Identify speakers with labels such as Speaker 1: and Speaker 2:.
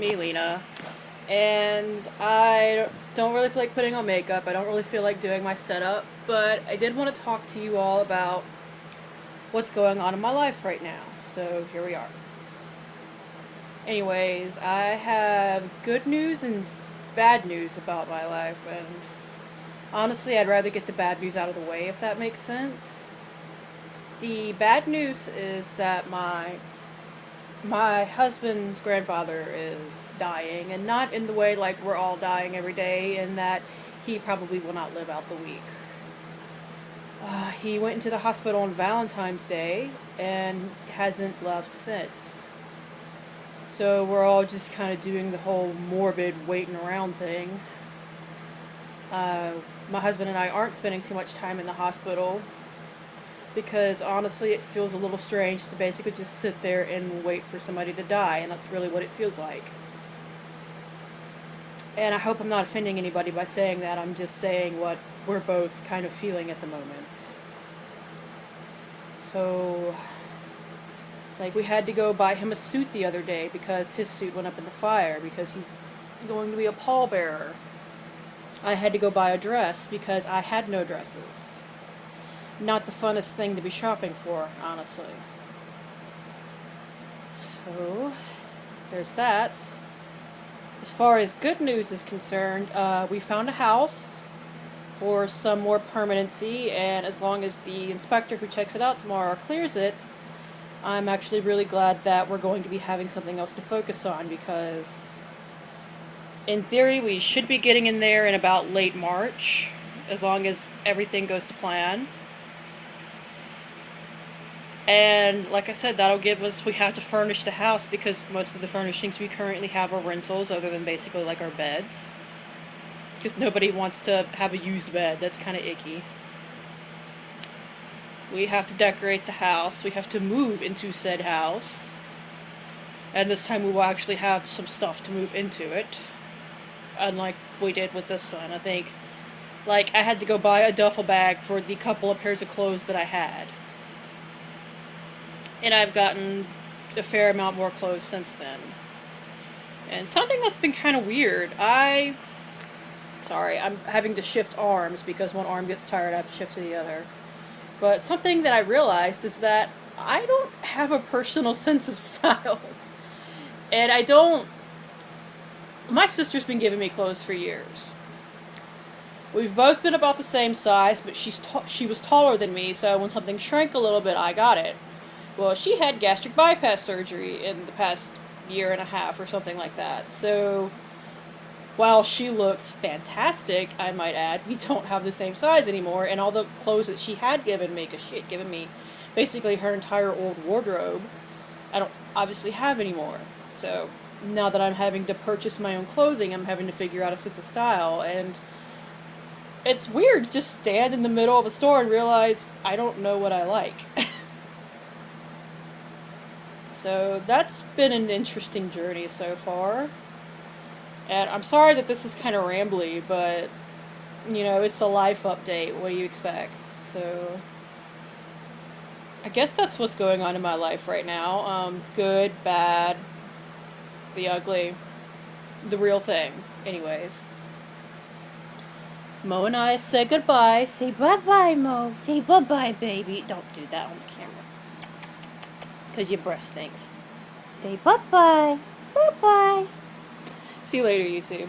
Speaker 1: me, Lena, and I don't really feel like putting on makeup. I don't really feel like doing my setup, but I did want to talk to you all about what's going on in my life right now. So here we are. Anyways, I have good news and bad news about my life, and honestly, I'd rather get the bad news out of the way if that makes sense. The bad news is that my husband's grandfather is dying, and not in the way like we're all dying every day, and that he probably will not live out the week. He went into the hospital on Valentine's Day and hasn't left since. So we're all just kind of doing the whole morbid waiting around thing. Uh, my husband and I aren't spending too much time in the hospital because honestly it feels a little strange to basically just sit there and wait for somebody to die, and that's really what it feels like. And I hope I'm not offending anybody by saying that. I'm just saying what we're both kind of feeling at the moment. So, like, we had to go buy him a suit the other day because his suit went up in the fire because he's going to be a pallbearer. I had to go buy a dress because I had no dresses. Not the funnest thing to be shopping for, honestly. So, there's that. As far as good news is concerned, we found a house for some more permanency, and as long as the inspector who checks it out tomorrow clears it, I'm actually really glad that we're going to be having something else to focus on because, in theory, we should be getting in there in about late March, as long as everything goes to plan. And like I said, we have to furnish the house because most of the furnishings we currently have are rentals, other than basically like our beds. Because nobody wants to have a used bed, that's kind of icky. We have to decorate the house, we have to move into said house. And this time we will actually have some stuff to move into it. Unlike we did with this one, I think. Like, I had to go buy a duffel bag for the couple of pairs of clothes that I had. And I've gotten a fair amount more clothes since then. And something that's been kind of weird, Sorry, I'm having to shift arms because one arm gets tired, I have to shift to the other. But something that I realized is that I don't have a personal sense of style. And I don't... My sister's been giving me clothes for years. We've both been about the same size, but she was taller than me, so when something shrank a little bit, I got it. Well, she had gastric bypass surgery in the past year and a half or something like that. So, while she looks fantastic, I might add, we don't have the same size anymore, and all the clothes that she had given me, because she had given me basically her entire old wardrobe, I don't obviously have anymore. So, now that I'm having to purchase my own clothing, I'm having to figure out a sense of style, and it's weird to just stand in the middle of a store and realize I don't know what I like. So that's been an interesting journey so far. And I'm sorry that this is kind of rambly, but, it's a life update. What do you expect? So, I guess that's what's going on in my life right now. Good, bad, the ugly, the real thing. Anyways. Mo and I say goodbye. Say bye-bye, Mo. Say bye-bye, baby. Don't do that on the camera. Because your breath stinks. Say bye-bye. Bye-bye. See you later, YouTube.